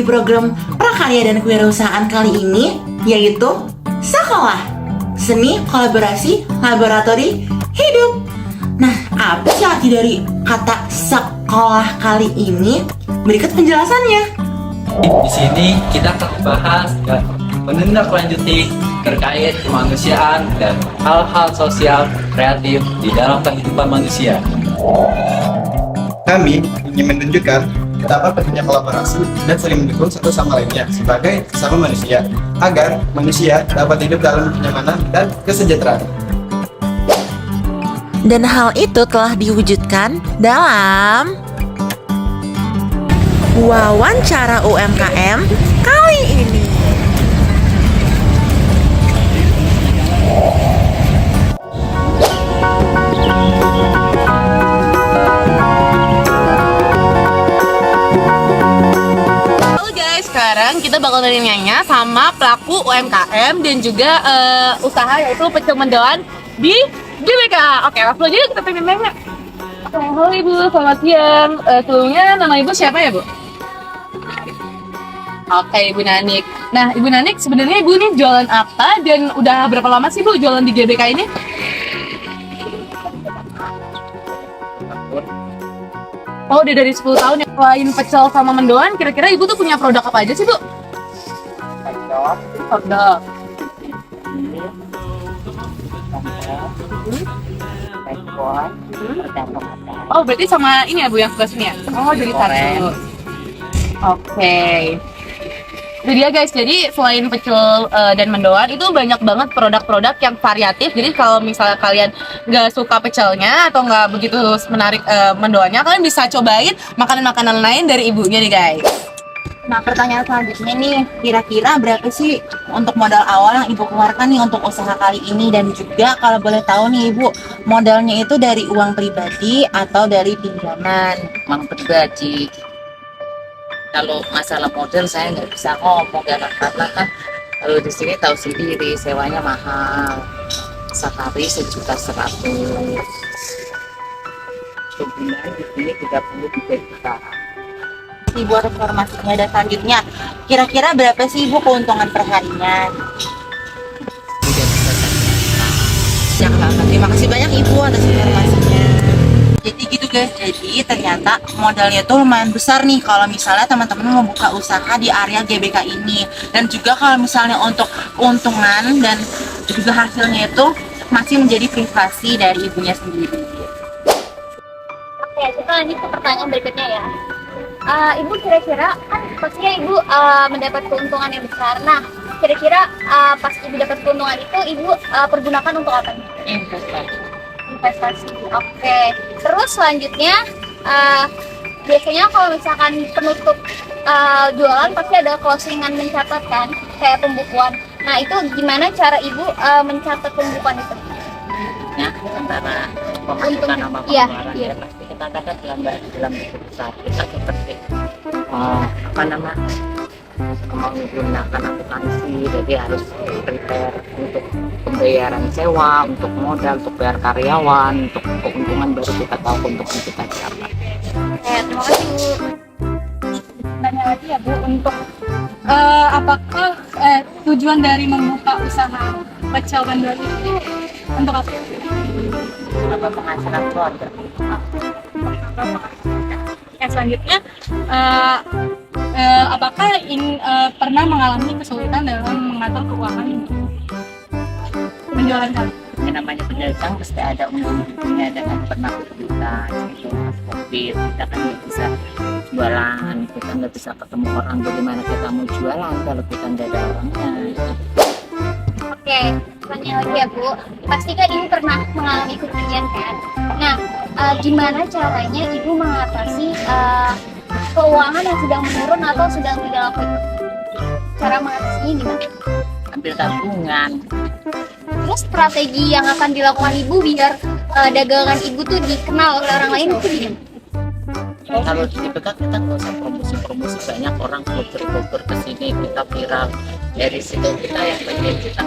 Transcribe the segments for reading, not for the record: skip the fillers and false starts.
program Prakarya dan Kewirausahaan kali ini, yaitu Sekolah Seni Kolaborasi Laboratori Hidup. Nah, apa sih arti dari kata sekolah kali ini? Berikut penjelasannya. Di sini kita akan membahas dan menindaklanjuti terkait kemanusiaan dan hal-hal sosial kreatif di dalam kehidupan manusia. Kami ingin menunjukkan betapa pentingnya kolaborasi dan saling mendukung satu sama lainnya sebagai sesama manusia, agar manusia dapat hidup dalam kenyamanan dan kesejahteraan. Dan hal itu telah diwujudkan dalam wawancara UMKM kali ini. Sekarang kita bakal nanya sama pelaku UMKM dan juga usaha yaitu pecel mendoan di GBK. Oke, langsung aja kita pengen nanya. Halo Ibu, selamat siang. Sebelumnya nama Ibu siapa ya Bu? Oke, Ibu Nanik. Nah, Ibu Nanik sebenarnya Ibu nih jualan apa dan udah berapa lama sih Bu jualan di GBK ini? Oh, udah dari 10 tahun ya. Selain pecel sama mendoan, kira-kira Ibu tuh punya produk apa aja sih, Bu? Hotdog. Oh, berarti sama ini ya, Bu, yang sebelah sini ya? Oh, jadi satu. Oke. Itu dia guys, jadi selain pecel dan mendoan itu banyak banget produk-produk yang variatif. Jadi kalau misalnya kalian nggak suka pecelnya atau nggak begitu menarik mendoannya, kalian bisa cobain makanan-makanan lain dari ibunya nih guys. Nah, pertanyaan selanjutnya nih, kira-kira berapa sih untuk modal awal yang Ibu keluarkan nih untuk usaha kali ini? Dan juga kalau boleh tahu nih Ibu, modalnya itu dari uang pribadi atau dari pinjaman? Uang pribadi. Kalau masalah model saya nggak bisa ngomong karena kan kalau di sini tahu sendiri sewanya mahal, sehari 1.100.000. Sebulan di sini 33 juta. Ibu ada informasinya. Dan selanjutnya, kira-kira berapa sih Ibu keuntungan perharinya? Ya, terima kasih banyak Ibu atas informasinya. Jadi gitu guys, jadi ternyata modalnya tuh lumayan besar nih kalau misalnya teman-teman mau buka usaha di area GBK ini. Dan juga kalau misalnya untuk keuntungan dan juga hasilnya itu masih menjadi privasi dari ibunya sendiri. Oke, kita lanjut ke pertanyaan berikutnya ya. Ibu kira-kira kan pastinya Ibu mendapat keuntungan yang besar. Nah, kira-kira pas Ibu dapat keuntungan itu Ibu pergunakan untuk apa? Investasi. Oke. Terus selanjutnya biasanya kalau misalkan penutup jualan pasti ada closingan mencatat kan, kayak pembukuan. Nah, itu gimana cara Ibu mencatat pembukuan itu? Ya, antara pemasukan sama pengeluaran ya pasti kita catat dalam buku besar. Kita seperti menggunakan akuntansi, jadi harus prepare untuk pembayaran sewa, untuk modal, untuk bayar karyawan, untuk keuntungan baru kita tahu keuntungan kita dapat. Terima kasih Bu. Tanya lagi ya Bu, untuk apakah tujuan dari membuka usaha pecel mendoan itu untuk apa? Apa penghasilan keluarga? Selanjutnya, apakah pernah mengalami kesulitan dalam mengatur keuangan penjualan kali? Yang namanya pedagang pasti ada untung-untungnya, dengan pernah kesulitan gitu, COVID kita kan nggak bisa jualan, kita nggak bisa ketemu orang, bagaimana kita mau jualan kalau kita nggak ada orangnya. Oke, tanya lagi ya Bu. Pasti kan Ibu pernah mengalami kerugian kan? Nah, gimana caranya Ibu mengatasi keuangan yang sedang menurun atau sedang tidak laku? Cara mengatasinya gimana? Ambil tabungan. Terus strategi yang akan dilakukan Ibu biar dagangan Ibu tuh dikenal oleh orang lain itu gimana? Kalau di BK kita nggak usah promosi, banyak orang vlogger ke sini, kita viral. Dari situ kita yang penting kita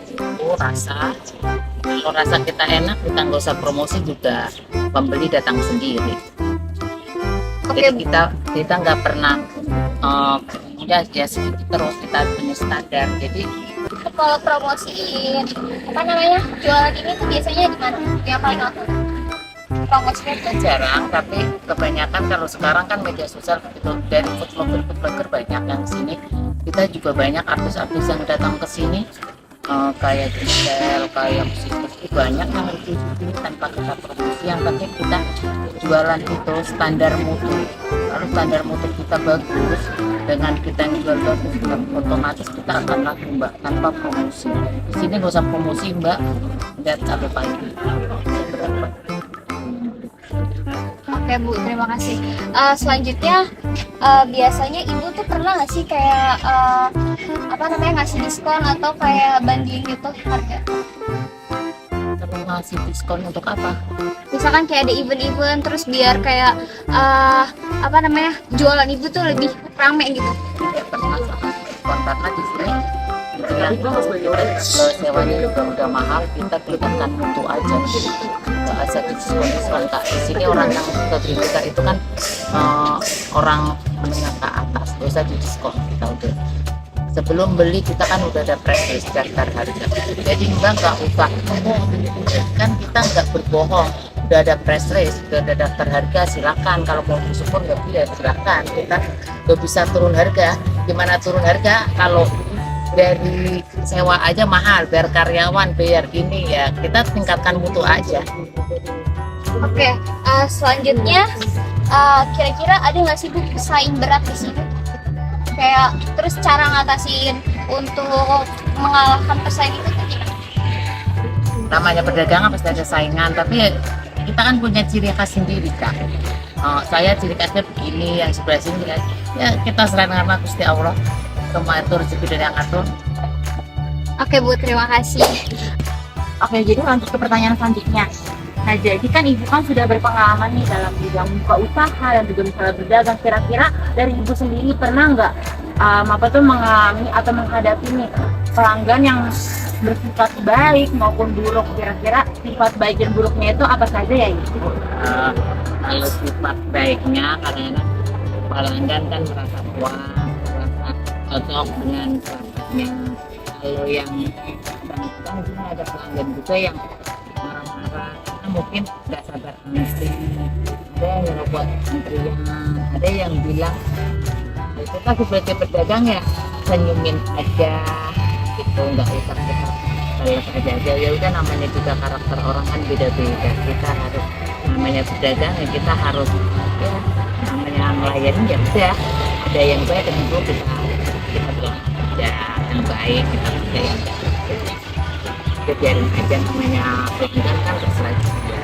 itu rasa. Kalau rasa kita enak, kita nggak usah promosi juga, pembeli datang sendiri. Jadi kita nggak pernah ya sedikit terus kita punya standar. Jadi Kalau promosiin apa namanya jualan ini tuh biasanya di mana? Yang paling aktif? Promosinya tuh jarang, tapi kebanyakan kalau sekarang kan media sosial gitu, dan food blogger banyak yang sini. Kita juga banyak artis-artis yang datang ke sini, kayak Gisel, kayak musikus itu banyak yang review di sini tanpa kita promosi. Yang penting kita jualan itu standar mutu. Kalau standar mutu kita bagus, dengan kita yang jual bagus, otomatis kita akan laku mbak, tanpa promosi. Di sini nggak usah promosi mbak, lihat sampai pagi. Oke Bu, terima kasih. Selanjutnya biasanya Ibu tuh pernah nggak sih kayak apa namanya ngasih diskon atau kayak banding gitu harga? Terus ngasih diskon untuk apa? Misalkan kayak ada event-event terus biar kayak apa namanya jualan Ibu tuh lebih rame gitu. Tidak pernah sama diskon karena di sini gitu ya, sewanya juga udah mahal, kita kelihatan mutu aja, nggak ada diskon kak. Di sini orang yang ke kita itu kan orang menengah ke atas, nggak usah di diskon. Kita udah sebelum beli kita kan udah ada press list daftar harga, jadi mbak nggak usah kan, kita nggak berbohong, udah ada press list, udah ada daftar harga, silakan. Kalau mau disupport nggak ya silakan, kita nggak bisa turun harga. Gimana turun harga kalau dari sewa aja mahal, biar karyawan, biar ini ya, kita tingkatkan mutu aja. Oke, selanjutnya kira-kira ada nggak sih Bu pesaing berat di sini? Kayak terus cara ngatasin untuk mengalahkan pesaing itu tuh gimana? Namanya perdagangan pasti ada saingan, tapi ya, kita kan punya ciri khas sendiri kak. Saya ciri khasnya begini, yang sebelah sini kan ya kita serahin sama Gusti Allah, kematur rezeki dari yang atur. Oke Bu, terima kasih. Oke, jadi lanjut ke pertanyaan selanjutnya. Nah, jadi kan Ibu kan sudah berpengalaman nih dalam bidang buka usaha dan juga misalnya berdagang. Kira-kira dari Ibu sendiri pernah nggak mengalami atau menghadapi nih pelanggan yang bersifat baik maupun buruk? Kira-kira sifat baik dan buruknya itu apa saja ya Ibu? Kalau sifat baiknya kadang-kadang pelanggan kan merasa puas, merasa cocok dengan produknya. Kalau yang kadang-kadang di sini ada pelanggan juga yang marah-marah karena mungkin nggak sabar antri, ada yang ngebuat antrian, ada yang bilang itu kan sebagai pedagang ya senyumin aja gitu, nggak usah kita balas aja. Ya udah, namanya juga karakter orang kan beda-beda, kita harus namanya pedagang ya kita harus ya namanya ngelayanin ya udah, ada yang baik dan buruk kita bilang aja yang baik, kita percaya kita biarin aja, namanya pelanggan kan terserah juga.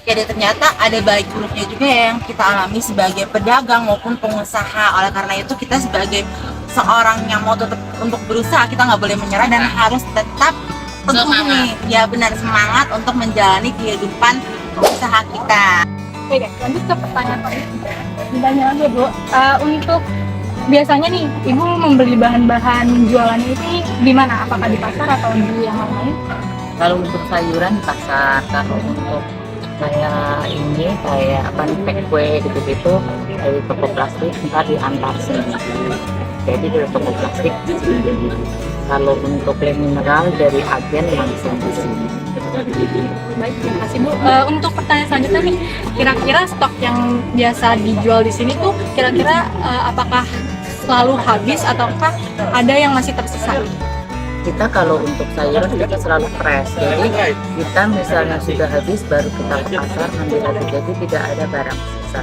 Ya, dan ternyata ada baik buruknya juga yang kita alami sebagai pedagang maupun pengusaha. Oleh karena itu kita sebagai seorang yang mau tetap untuk berusaha, kita nggak boleh menyerah dan harus tetap tentunya nih, ya benar, semangat untuk menjalani kehidupan usaha kita. Oke guys, lanjut ke pertanyaan selanjutnya. Ditanya lagi Bu, untuk biasanya nih Ibu membeli bahan-bahan jualannya ini di mana? Apakah di pasar atau di yang lain? Kalau untuk sayuran di pasar, kalau untuk kayak ini kayak apa nih, pack kue gitu-gitu dari toko plastik ntar diantar sini, jadi dari toko plastik sini. Kalau untuk lem mineral dari agen langsung di sini. Baik, terima kasih Bu. Untuk pertanyaan selanjutnya nih, kira-kira stok yang biasa dijual di sini tuh kira-kira apakah selalu habis ataukah ada yang masih tersisa? Kita kalau untuk sayuran kita selalu fresh, jadi kita misalnya sudah habis baru kita ke pasar ambil lagi, jadi tidak ada barang sisa.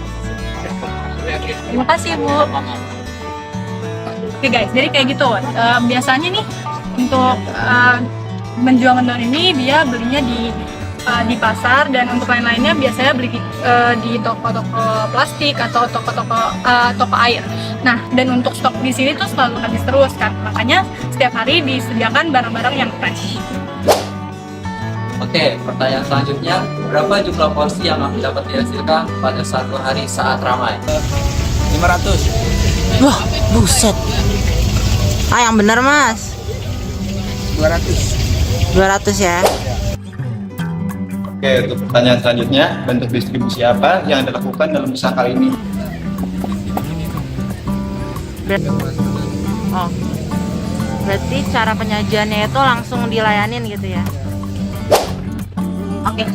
Terima kasih Bu. Oke guys, jadi kayak gitu. Biasanya nih untuk menjual mendoan ini dia belinya di pasar, dan untuk lain-lainnya biasanya beli di toko-toko plastik atau toko air. Nah, dan untuk stok di sini tuh selalu habis terus kan, makanya setiap hari disediakan barang-barang yang fresh. Oke, pertanyaan selanjutnya, berapa jumlah porsi yang dapat dihasilkan pada satu hari saat ramai? 500. Wah, buset. Yang bener Mas. 200 ya. Oke, untuk pertanyaan selanjutnya, bentuk distribusi apa yang Anda lakukan dalam usaha kali ini? Oh, berarti cara penyajiannya itu langsung dilayanin gitu ya? Oke,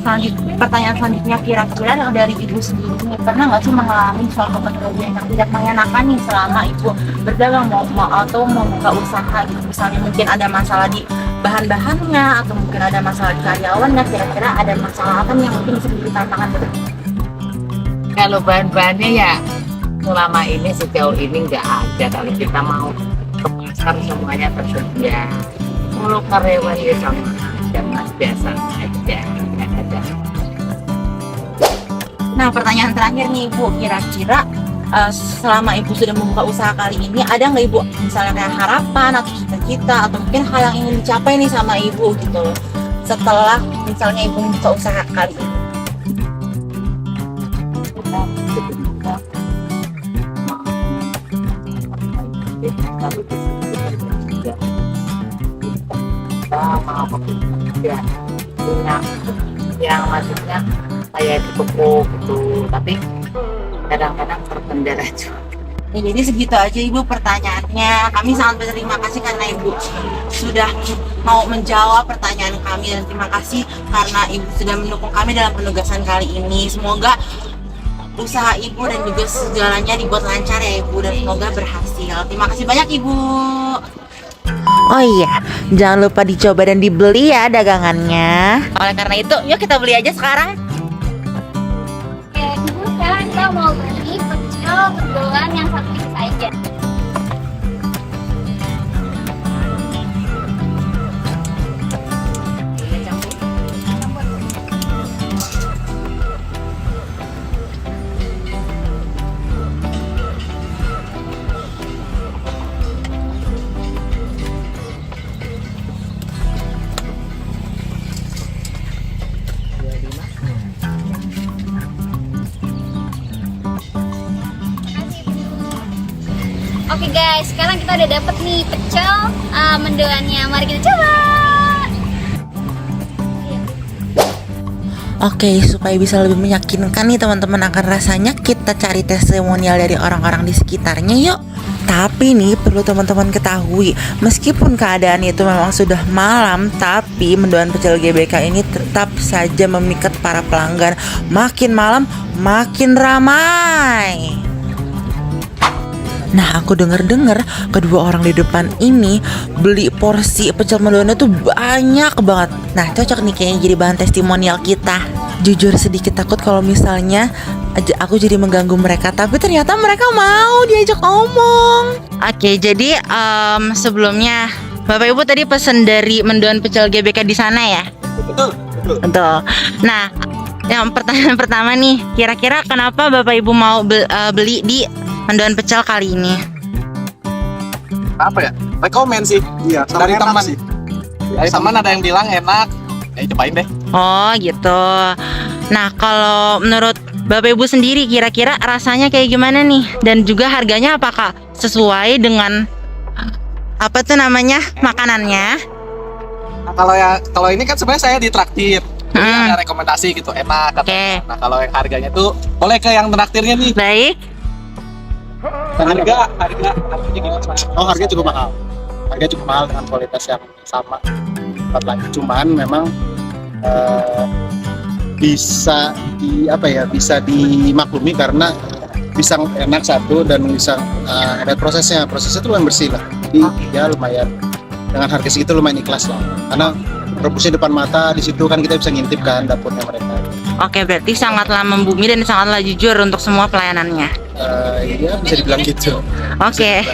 pertanyaan selanjutnya, kira-kira dari ibu sendiri nih, pernah nggak sih mengalami suatu kejadian yang tidak mengenakan nih selama ibu berdagang atau mau buka usaha gitu? Misalnya mungkin ada masalah di bahan-bahannya atau mungkin ada masalah di karyawannya, kira-kira ada masalah apa nih yang mungkin bisa jadi tantangan gitu? Kalau bahan-bahannya ya selama ini sejauh ini nggak ada. Kalau kita mau ke pasar semuanya tersedia. Kalau karyawan ya sama aja mas, biasa aja, nggak ada. Nah, pertanyaan terakhir nih Ibu, kira-kira selama Ibu sudah membuka usaha kali ini, ada nggak Ibu misalnya kayak harapan atau cita-cita atau mungkin hal yang ingin dicapai nih sama Ibu gitu loh, setelah misalnya Ibu membuka usaha kali ini? Ya, punya yang maksudnya kayak di toko gitu, tapi kadang-kadang terpendera juga. Ya, jadi segitu aja Ibu pertanyaannya. Kami sangat berterima kasih karena Ibu sudah mau menjawab pertanyaan kami, dan terima kasih karena Ibu sudah mendukung kami dalam penugasan kali ini. Semoga usaha Ibu dan juga segalanya dibuat lancar ya Ibu, dan semoga berhasil. Terima kasih banyak Ibu. Oh iya, jangan lupa dicoba dan dibeli ya dagangannya. Oleh karena itu, yuk kita beli aja sekarang. Oke, ibu sekarang kita mau beli pecel mendoan yang satu ini saja. Oke guys, sekarang kita udah dapet nih pecel mendoannya. Mari kita coba. Oke, supaya bisa lebih meyakinkan nih teman-teman akan rasanya, kita cari testimonial dari orang-orang di sekitarnya yuk. Tapi nih perlu teman-teman ketahui, meskipun keadaan itu memang sudah malam, tapi mendoan pecel GBK ini tetap saja memikat para pelanggan. Makin malam, makin ramai. Nah, aku dengar kedua orang di depan ini beli porsi pecel mendoannya tuh banyak banget. Nah, cocok nih kayaknya jadi bahan testimonial kita. Jujur sedikit takut kalau misalnya aku jadi mengganggu mereka, tapi ternyata mereka mau diajak omong. Oke, jadi sebelumnya Bapak Ibu tadi pesen dari mendoan pecel GBK di sana ya? Betul. Nah, yang pertanyaan pertama nih, kira-kira kenapa Bapak Ibu mau beli di mendoan pecel kali ini? Apa ya? Rekomen sih. Iya, dari teman sih. Dari teman ada yang bilang enak. Ya cobain deh. Oh gitu. Nah, kalau menurut Bapak Ibu sendiri kira-kira rasanya kayak gimana nih? Dan juga harganya apakah sesuai dengan apa tuh namanya makanannya? Nah, kalau ini kan sebenarnya saya ditraktir. Jadi ada rekomendasi gitu, enak. Oke. Nah, kalau yang harganya tuh boleh ke yang traktirnya nih. Baik. Harganya gimana? Oh, harganya cukup mahal. Harganya cukup mahal dengan kualitas yang sama. Lagi cuman memang bisa dimaklumi karena bisa enak satu dan bisa ada prosesnya itu lumayan bersih lah. Jadi ya lumayan dengan harga segitu lumayan ikhlas lah. Karena rebusnya depan mata, di situ kan kita bisa ngintip kan dapurnya mereka. Oke, berarti sangatlah membumi dan sangatlah jujur untuk semua pelayanannya. Iya, bisa dibilang gitu. Oke.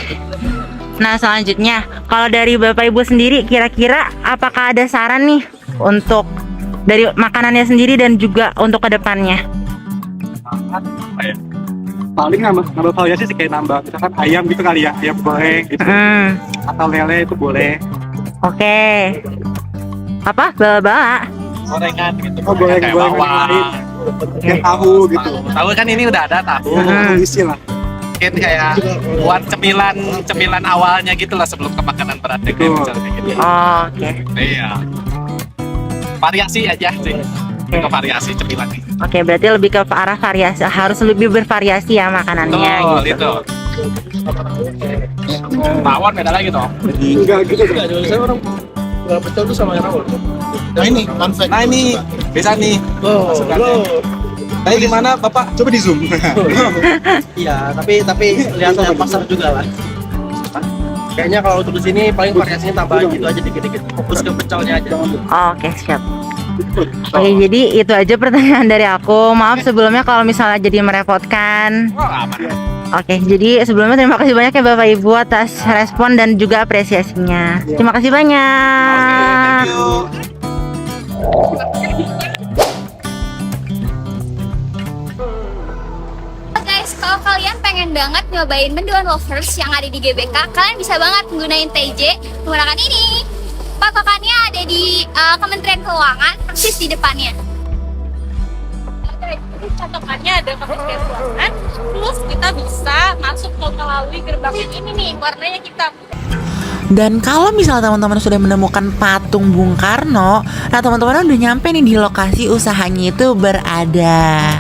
Nah, selanjutnya, kalau dari Bapak Ibu sendiri, kira-kira apakah ada saran nih untuk dari makanannya sendiri dan juga untuk kedepannya? Paling nambah variasi sih, kayak nambah misalkan ayam gitu kali ya, ayam goreng gitu, atau lele itu boleh. Oke. Apa? Bala-bala? Gorengan gitu. Oh, gorengan lain. Kayak tahu gitu. Tahu kan ini udah ada tahu. Isi lah. Mungkin kayak buat cemilan awalnya gitu lah sebelum ke makanan beratnya kayak misalnya gitu. Oh, oke. Iya. Variasi aja sih. Ke variasi cemilan nih. Oke, berarti lebih ke arah variasi, harus lebih bervariasi ya makanannya. Betul, gitu. itu. Rawon beda lagi toh. Enggak gitu. Saya orang nggak pecel tuh sama yang rawon. Nah ini fun fact. Nah ini beda nih. Tapi gimana Bapak? Coba di zoom. Iya, tapi lihat pasar juga lah. Kayaknya kalau untuk di sini paling variasinya tambahan gitu aja dikit-dikit. Fokus ke pecelnya aja. Oke, siap. Oke, jadi itu aja pertanyaan dari aku. Maaf sebelumnya kalau misalnya jadi merepotkan. Oke, jadi sebelumnya terima kasih banyak ya Bapak Ibu atas respon dan juga apresiasinya. Terima kasih banyak. Guys, kalau kalian pengen banget nyobain mendoan wafers yang ada di GBK, kalian bisa banget menggunakan TJ menggunakan ini. Patokannya ada di Kementerian Keuangan, persis di depannya. Jadi patokannya ada Kementerian Keuangan, terus kita bisa masuk melalui gerbang yang ini nih, warnanya hitam. Dan kalau misalnya teman-teman sudah menemukan patung Bung Karno, nah teman-teman udah nyampe nih di lokasi usahanya itu berada.